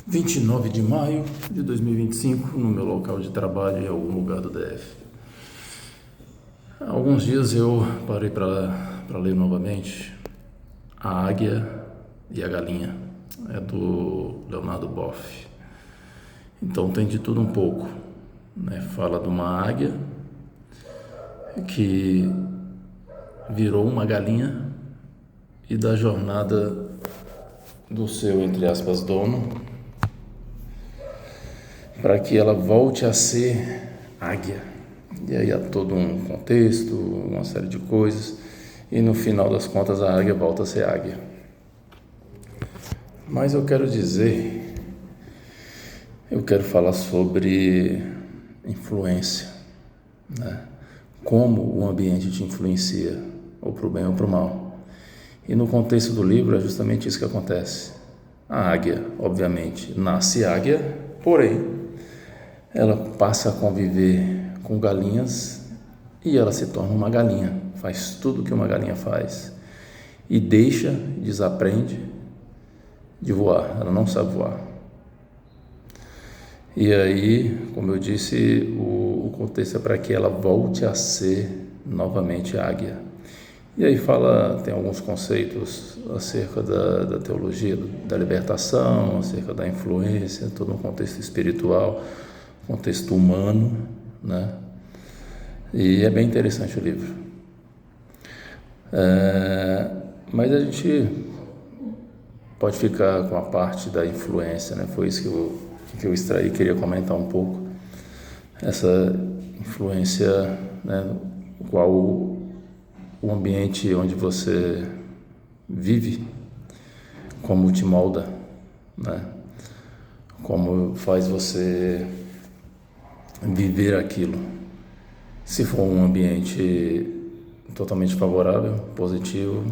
29 de maio de 2025, no meu local de trabalho em algum lugar do DF. Há alguns dias eu parei para ler novamente A Águia e a Galinha, é do Leonardo Boff. Então tem de tudo um pouco, né? Fala de uma águia que virou uma galinha e da jornada do seu, entre aspas, dono, para que ela volte a ser águia. E aí há todo um contexto, uma série de coisas, e no final das contas a águia volta a ser águia. Mas eu quero falar sobre influência, né? Como o ambiente te influencia, ou para o bem ou para o mal. E no contexto do livro é justamente isso que acontece. A águia, obviamente, nasce águia, porém, ela passa a conviver com galinhas e ela se torna uma galinha, faz tudo o que uma galinha faz e desaprende de voar, ela não sabe voar. E aí, como eu disse, o contexto é para que ela volte a ser novamente águia. E aí tem alguns conceitos acerca da teologia, da libertação, acerca da influência, todo um contexto espiritual, contexto humano, né? E é bem interessante o livro. Mas a gente pode ficar com a parte da influência, né? Foi isso que eu extraí, queria comentar um pouco. Essa influência, né? Qual o ambiente onde você vive, como te molda, né? Como faz você viver aquilo. Se for um ambiente totalmente favorável, positivo,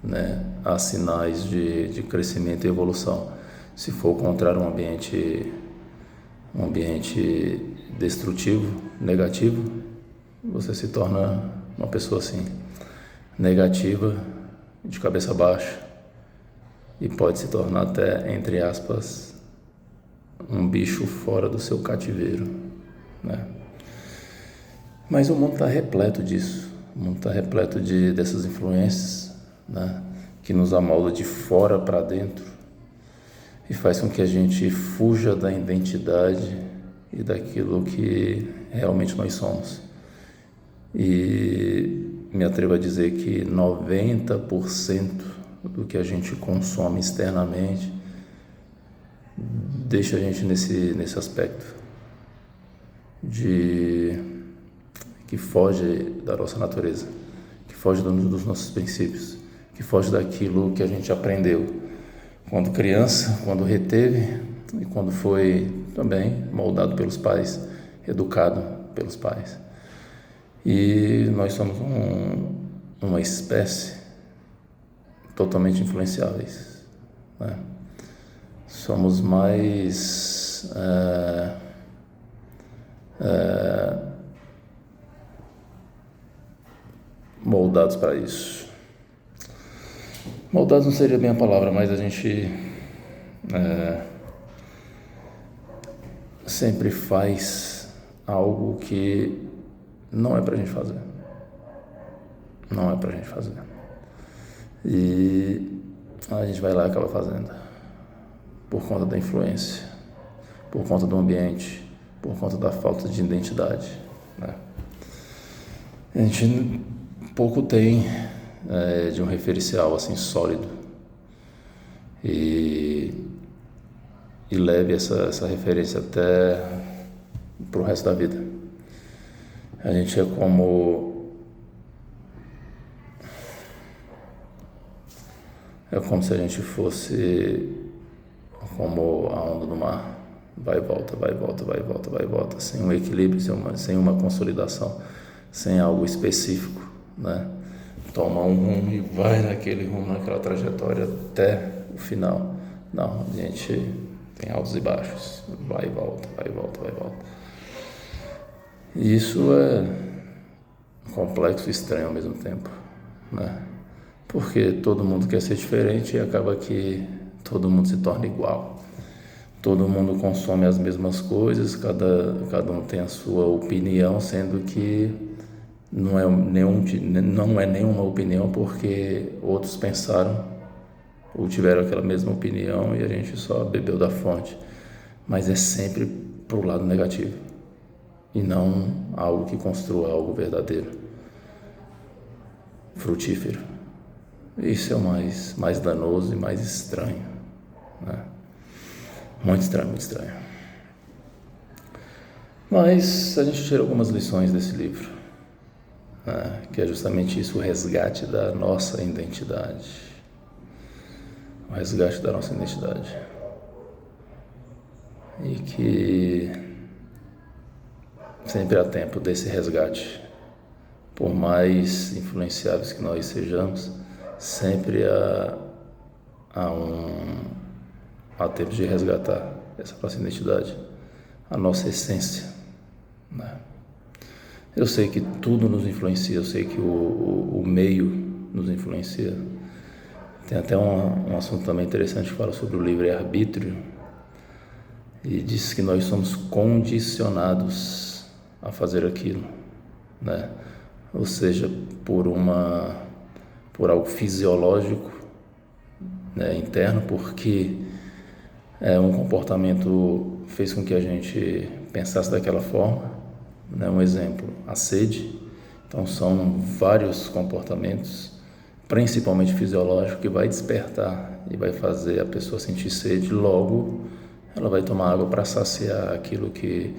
né, há sinais de crescimento e evolução. Se for o contrário, um ambiente destrutivo, negativo, você se torna uma pessoa assim, negativa, de cabeça baixa, e pode se tornar até, entre aspas, um bicho fora do seu cativeiro, né? Mas o mundo está repleto disso, o mundo está repleto dessas influências, né? Que nos amolda de fora para dentro e faz com que a gente fuja da identidade e daquilo que realmente nós somos. E me atrevo a dizer que 90% do que a gente consome externamente deixa a gente nesse aspecto que foge da nossa natureza, que foge dos nossos princípios, que foge daquilo que a gente aprendeu quando criança, quando reteve e quando foi também moldado pelos pais, educado pelos pais. E nós somos uma espécie totalmente influenciáveis, né? Somos mais moldados para isso. Moldados não seria bem a palavra, mas a gente sempre faz algo que não é pra gente fazer. Não é pra gente fazer. E a gente vai lá e acaba fazendo. Por conta da influência, por conta do ambiente, por conta da falta de identidade, né? A gente pouco tem de um referencial assim sólido e leve essa referência até pro resto da vida. A gente é como se a gente fosse como a onda do mar, vai e volta, vai e volta, vai e volta, vai e volta, sem um equilíbrio, sem uma consolidação, sem algo específico, né? Toma um rumo e vai naquele rumo, naquela trajetória até o final. Não, a gente tem altos e baixos, vai e volta, vai e volta, vai e volta. E isso é complexo e estranho ao mesmo tempo, né? Porque todo mundo quer ser diferente e acaba que todo mundo se torna igual. todo mundo consome as mesmas coisas, cada um tem a sua opinião, sendo que não é nenhuma opinião, porque outros pensaram ou tiveram aquela mesma opinião e a gente só bebeu da fonte. Mas é sempre para o lado negativo e não algo que construa algo verdadeiro, frutífero. Isso é o mais danoso e mais estranho, né? Muito estranho, muito estranho. Mas a gente tira algumas lições desse livro, né? Que é justamente isso, o resgate da nossa identidade. O resgate da nossa identidade. E que sempre há tempo desse resgate. Por mais influenciáveis que nós sejamos, sempre há tempo de resgatar essa nossa identidade, a nossa essência, né? Eu sei que tudo nos influencia, eu sei que o meio nos influencia. Tem até um assunto também interessante que fala sobre o livre-arbítrio e diz que nós somos condicionados a fazer aquilo, né? Ou seja, por algo fisiológico, né, interno, porque um comportamento fez com que a gente pensasse daquela forma, né? Um exemplo, a sede. Então são vários comportamentos, principalmente fisiológicos, que vai despertar e vai fazer a pessoa sentir sede. Logo ela vai tomar água para saciar aquilo que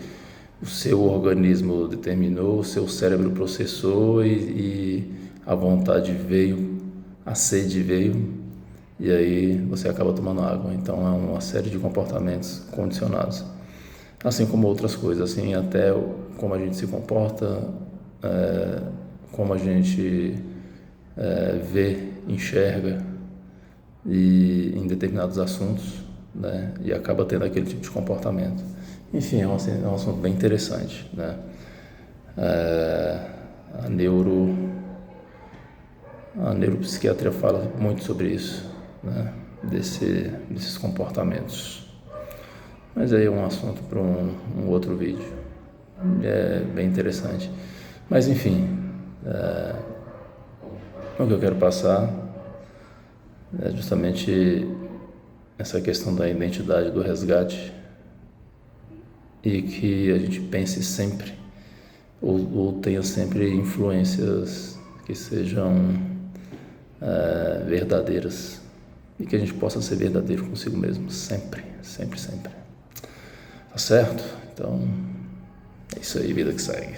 o seu organismo determinou, o seu cérebro processou e a vontade veio, a sede veio, e aí você acaba tomando água. Então é uma série de comportamentos condicionados, assim como outras coisas, assim, até como a gente se comporta, como a gente vê, enxerga em determinados assuntos, né? E acaba tendo aquele tipo de comportamento. Enfim, é um assunto bem interessante, né? A neuropsiquiatria fala muito sobre isso, né? Desses comportamentos. Mas aí é um assunto para um outro vídeo. É bem interessante. Mas enfim, o que eu quero passar é justamente essa questão da identidade, do resgate, e que a gente pense sempre, ou tenha sempre influências que sejam verdadeiras, e que a gente possa ser verdadeiro consigo mesmo, sempre, sempre, sempre. Tá certo? Então, é isso aí, vida que segue.